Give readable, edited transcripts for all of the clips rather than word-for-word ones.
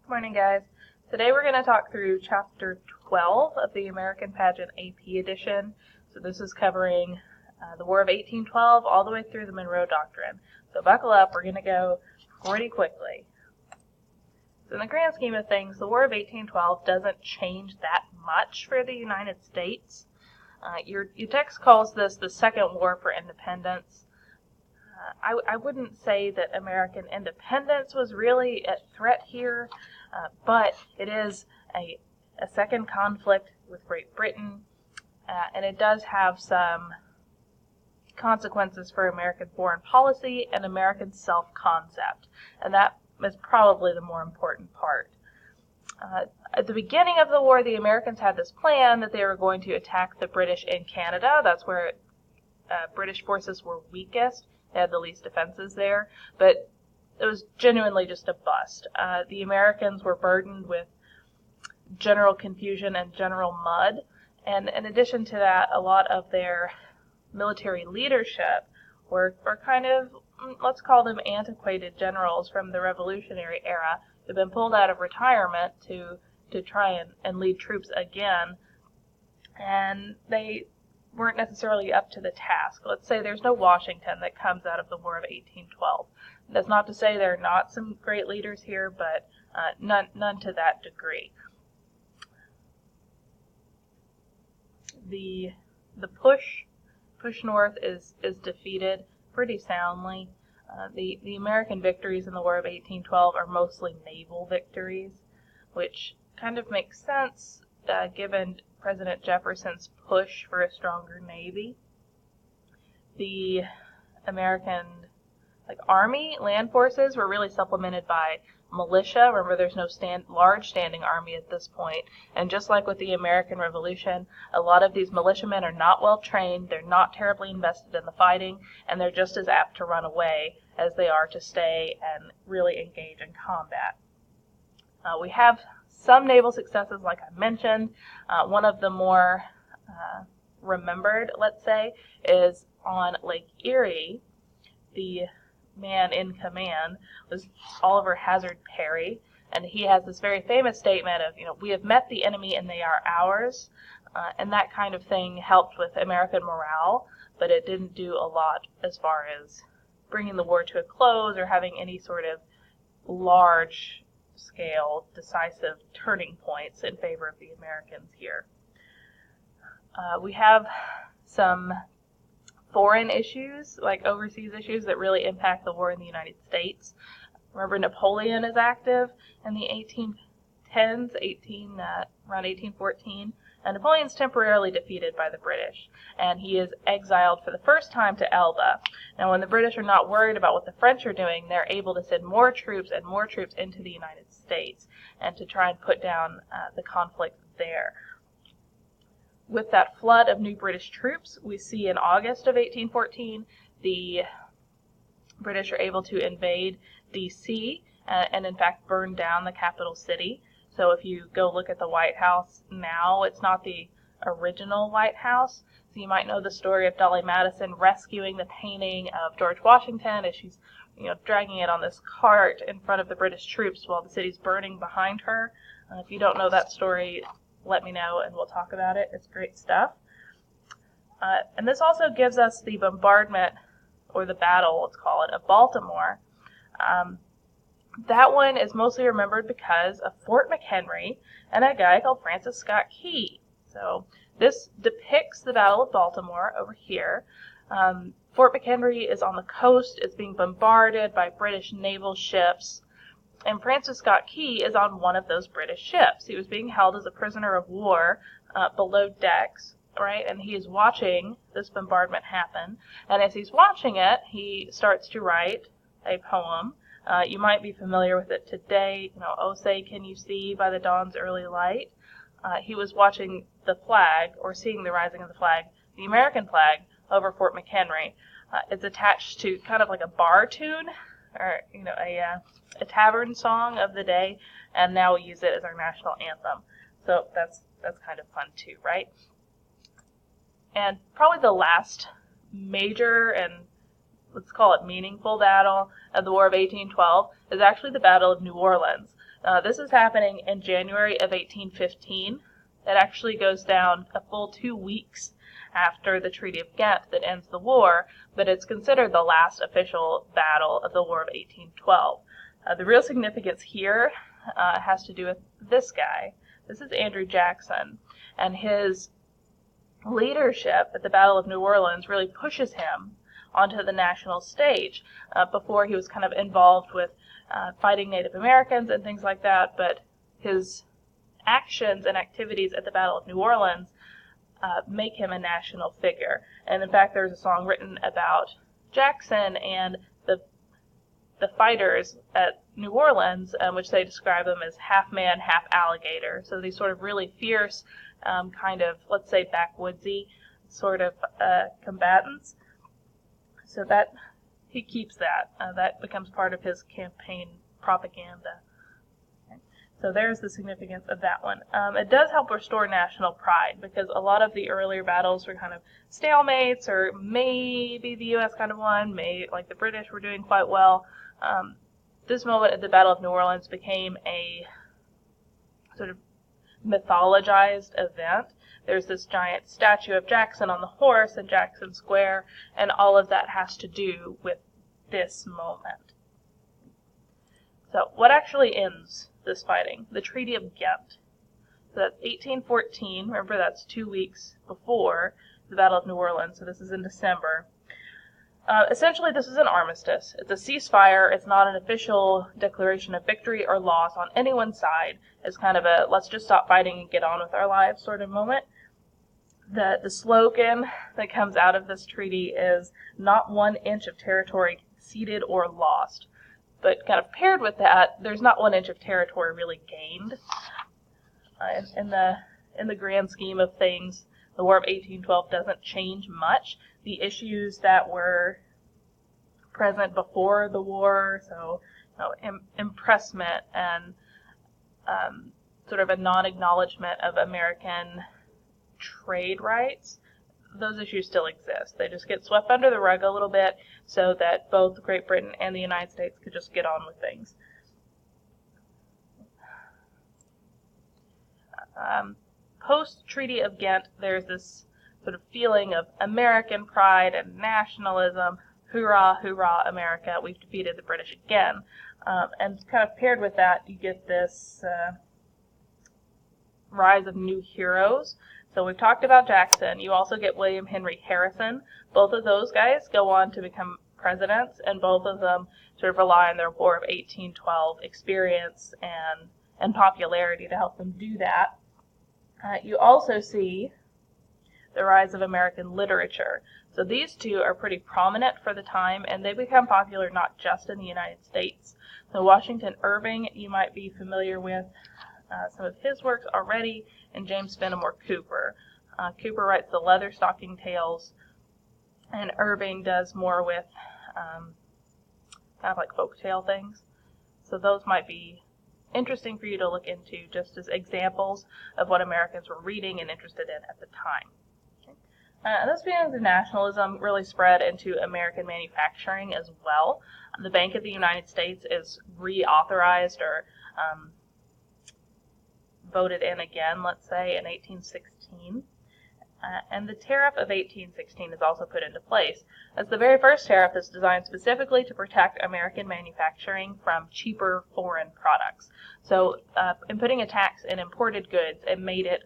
Morning, guys. Today we're going to talk through Chapter 12 of the American Pageant AP edition. So this is covering the War of 1812 all the way through the Monroe Doctrine. So buckle up, we're going to go pretty quickly. So in the grand scheme of things, the War of 1812 doesn't change that much for the United States. Your text calls this the Second War for Independence. I wouldn't say that American independence was really at threat here, but it is a second conflict with Great Britain, and it does have some consequences for American foreign policy and American self-concept, and that is probably the more important part. At the beginning of the war, the Americans had this plan that they were going to attack the British in Canada. That's where British forces were weakest. They had the least defenses there, but it was genuinely just a bust. The Americans were burdened with general confusion and general mud, and in addition to that, a lot of their military leadership were kind of, let's call them antiquated generals from the Revolutionary era who had been pulled out of retirement to try and lead troops again, and they weren't necessarily up to the task. Let's say there's no Washington that comes out of the War of 1812. That's not to say there are not some great leaders here, but none to that degree. The push north is defeated pretty soundly. The American victories in the War of 1812 are mostly naval victories, which kind of makes sense given President Jefferson's push for a stronger navy. The American army, land forces were really supplemented by militia. Remember, there's no large standing army at this point. And just like with the American Revolution, a lot of these militiamen are not well trained, they're not terribly invested in the fighting, and they're just as apt to run away as they are to stay and really engage in combat. We have some naval successes, like I mentioned. One of the more remembered, let's say, is on Lake Erie. The man in command was Oliver Hazard Perry, and he has this very famous statement of, we have met the enemy and they are ours, and that kind of thing helped with American morale, but it didn't do a lot as far as bringing the war to a close or having any sort of large scale decisive turning points in favor of the Americans here. We have some foreign issues, like overseas issues, that really impact the war in the United States. Remember, Napoleon is active in the 1810s, around 1814, and Napoleon's temporarily defeated by the British, and he is exiled for the first time to Elba. Now, when the British are not worried about what the French are doing, they're able to send more troops into the United States and to try and put down the conflict there. With that flood of new British troops, we see in August of 1814, the British are able to invade D.C. And in fact burn down the capital city. So if you go look at the White House now, it's not the original White House. So you might know the story of Dolly Madison rescuing the painting of George Washington as she's dragging it on this cart in front of the British troops while the city's burning behind her. If you don't know that story, let me know and we'll talk about it. It's great stuff. And this also gives us the bombardment, or the battle, let's call it, of Baltimore. That one is mostly remembered because of Fort McHenry and a guy called Francis Scott Key. So this depicts the Battle of Baltimore over here. Fort McHenry is on the coast. It's being bombarded by British naval ships. And Francis Scott Key is on one of those British ships. He was being held as a prisoner of war below decks, right? And he is watching this bombardment happen. And as he's watching it, he starts to write a poem. You might be familiar with it today. "Oh, say, can you see by the dawn's early light?" He was watching the flag, or seeing the rising of the flag, the American flag, over Fort McHenry. It's attached to kind of like a bar tune, or a tavern song of the day, and now we use it as our national anthem. So that's kind of fun too, right? And probably the last major and, let's call it, meaningful battle of the War of 1812 is actually the Battle of New Orleans. This is happening in January of 1815. It actually goes down a full 2 weeks after the Treaty of Ghent that ends the war, but it's considered the last official battle of the War of 1812. The real significance here has to do with this guy. This is Andrew Jackson, and his leadership at the Battle of New Orleans really pushes him onto the national stage. Before, he was kind of involved with fighting Native Americans and things like that, but his actions and activities at the Battle of New Orleans make him a national figure. And in fact, there's a song written about Jackson and the fighters at New Orleans, which they describe them as half man, half alligator. So these sort of really fierce, kind of, let's say, backwoodsy sort of combatants. So that he keeps that. That becomes part of his campaign propaganda. Okay. So there's the significance of that one. It does help restore national pride, because a lot of the earlier battles were kind of stalemates, or maybe the U.S. kind of won, maybe like the British were doing quite well. This moment at the Battle of New Orleans became a sort of mythologized event. There's this giant statue of Jackson on the horse in Jackson Square, and all of that has to do with this moment. So what actually ends this fighting? The Treaty of Ghent. So that's 1814. Remember, that's 2 weeks before the Battle of New Orleans, so this is in December. Essentially, this is an armistice. It's a ceasefire. It's not an official declaration of victory or loss on anyone's side. It's kind of a let's just stop fighting and get on with our lives sort of moment. The slogan that comes out of this treaty is not 1 inch of territory ceded or lost. But kind of paired with that, there's not 1 inch of territory really gained. In the grand scheme of things, the War of 1812 doesn't change much. The issues that were present before the war, so impressment and sort of a non-acknowledgement of American trade rights, those issues still exist. They just get swept under the rug a little bit so that both Great Britain and the United States could just get on with things. Post-Treaty of Ghent, there's this sort of feeling of American pride and nationalism. Hoorah, hoorah, America, we've defeated the British again. And kind of paired with that, you get this rise of new heroes. So we've talked about Jackson. You also get William Henry Harrison. Both of those guys go on to become presidents, and both of them sort of rely on their War of 1812 experience and popularity to help them do that. You also see the rise of American literature. So these two are pretty prominent for the time, and they become popular not just in the United States. So Washington Irving, you might be familiar with some of his works already, and James Fenimore Cooper. Cooper writes the Leatherstocking Tales, and Irving does more with kind of like folktale things. So those might be interesting for you to look into just as examples of what Americans were reading and interested in at the time. And this feeling of nationalism really spread into American manufacturing as well. The Bank of the United States is reauthorized or voted in again, let's say, in 1816. And the Tariff of 1816 is also put into place. As the very first tariff is designed specifically to protect American manufacturing from cheaper foreign products. So in putting a tax in imported goods, it made it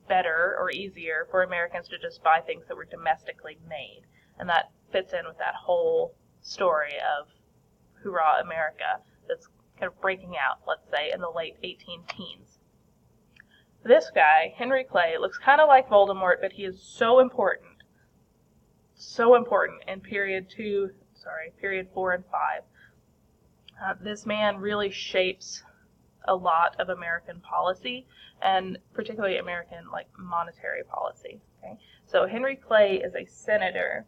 better or easier for Americans to just buy things that were domestically made. And that fits in with that whole story of Hoorah America that's kind of breaking out, let's say, in the late 18 teens. This guy, Henry Clay, looks kind of like Voldemort, but he is so important in period 4 and 5. This man really shapes a lot of American policy, and particularly American monetary policy. Okay? So Henry Clay is a senator,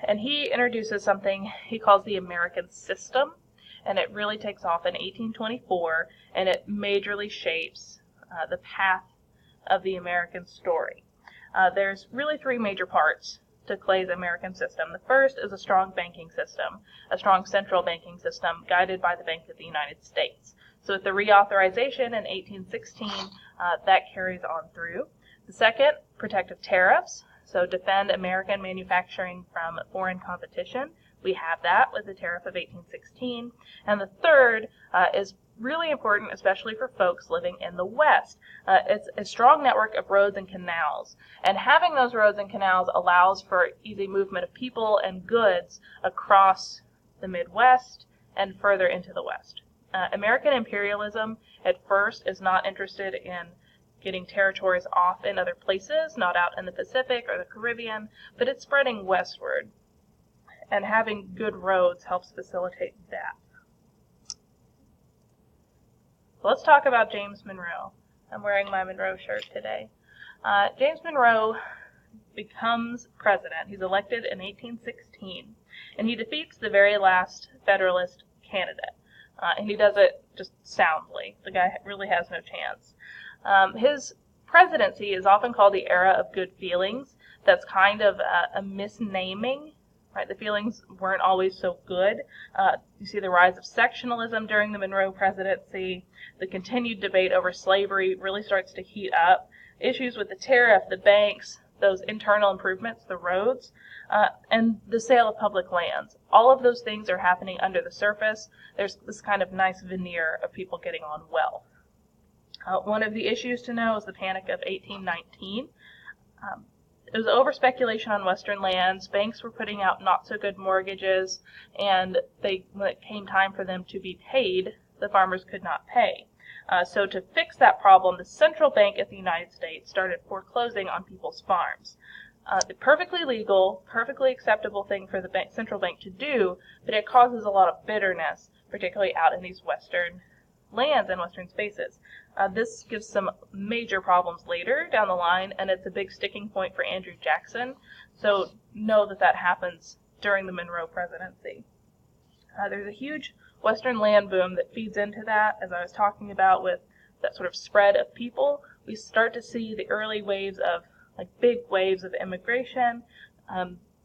and he introduces something he calls the American system, and it really takes off in 1824, and it majorly shapes the path of the American story. There's really 3 major parts to Clay's American system. The first is a strong banking system, a strong central banking system guided by the Bank of the United States. So with the reauthorization in 1816, that carries on through. The second, protective tariffs, so defend American manufacturing from foreign competition. We have that with the tariff of 1816. And the third is really important, especially for folks living in the West. It's a strong network of roads and canals. And having those roads and canals allows for easy movement of people and goods across the Midwest and further into the West. American imperialism at first is not interested in getting territories off in other places, not out in the Pacific or the Caribbean, but it's spreading westward. And having good roads helps facilitate that. So let's talk about James Monroe. I'm wearing my Monroe shirt today. James Monroe becomes president. He's elected in 1816, and he defeats the very last Federalist candidate. And he does it just soundly. The guy really has no chance. His presidency is often called the era of good feelings. That's kind of a misnaming. Right, the feelings weren't always so good. You see the rise of sectionalism during the Monroe presidency. The continued debate over slavery really starts to heat up. Issues with the tariff, the banks, those internal improvements, the roads, and the sale of public lands. All of those things are happening under the surface. There's this kind of nice veneer of people getting on well. One of the issues to know is the Panic of 1819. It was over-speculation on Western lands. Banks were putting out not-so-good mortgages, and when it came time for them to be paid, the farmers could not pay. So to fix that problem, the central bank of the United States started foreclosing on people's farms. The perfectly legal, perfectly acceptable thing for the central bank to do, but it causes a lot of bitterness, particularly out in these Western lands and Western spaces. This gives some major problems later down the line, and it's a big sticking point for Andrew Jackson. So know that that happens during the Monroe presidency. There's a huge Western land boom that feeds into that, as I was talking about with that sort of spread of people. We start to see the early waves of, big waves of immigration.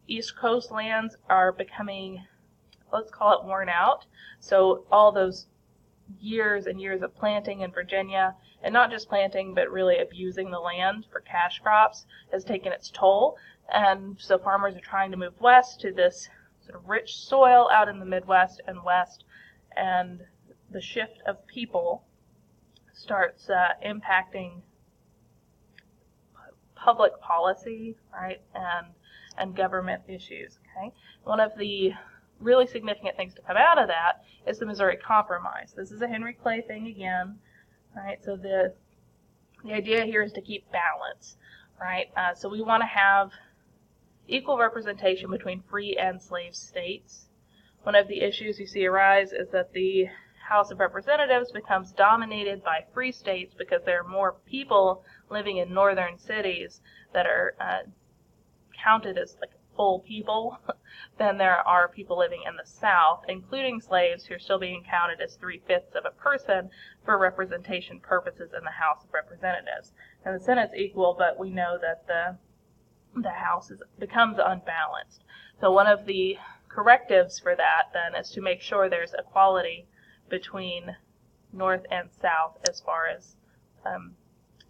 East Coast lands are becoming, let's call it, worn out. So all those years and years of planting in Virginia, and not just planting, but really abusing the land for cash crops, has taken its toll. And so farmers are trying to move west to this sort of rich soil out in the Midwest and West, and the shift of people starts impacting public policy, right, and government issues. Okay, one of the really significant things to come out of that is the Missouri Compromise. This is a Henry Clay thing again, right? So the idea here is to keep balance, right? So we want to have equal representation between free and slave states. One of the issues you see arise is that the House of Representatives becomes dominated by free states because there are more people living in northern cities that are counted as full people than there are people living in the South, including slaves who are still being counted as 3/5 of a person for representation purposes in the House of Representatives. And the Senate's equal, but we know that the House becomes unbalanced. So one of the correctives for that then is to make sure there's equality between North and South as far as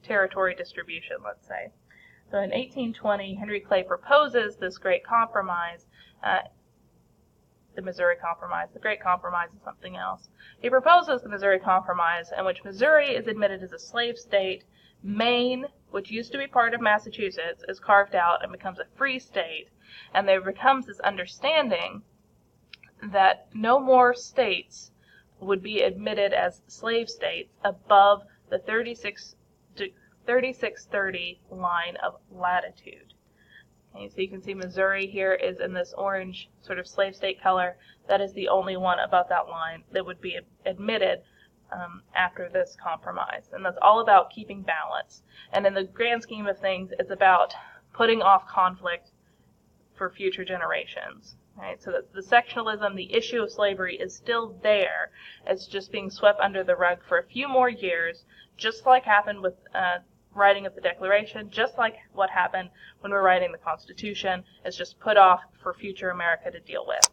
territory distribution, let's say. So in 1820, Henry Clay proposes this great compromise, the Missouri Compromise. The Great Compromise is something else. He proposes the Missouri Compromise, in which Missouri is admitted as a slave state. Maine, which used to be part of Massachusetts, is carved out and becomes a free state. And there becomes this understanding that no more states would be admitted as slave states above the 3630 line of latitude. Okay, so you can see Missouri here is in this orange sort of slave state color. That is the only one above that line that would be admitted after this compromise. And that's all about keeping balance. And in the grand scheme of things, it's about putting off conflict for future generations. Right? So that the sectionalism, the issue of slavery is still there. It's just being swept under the rug for a few more years, just like happened with writing of the Declaration, just like what happened when we're writing the Constitution. It's just put off for future America to deal with.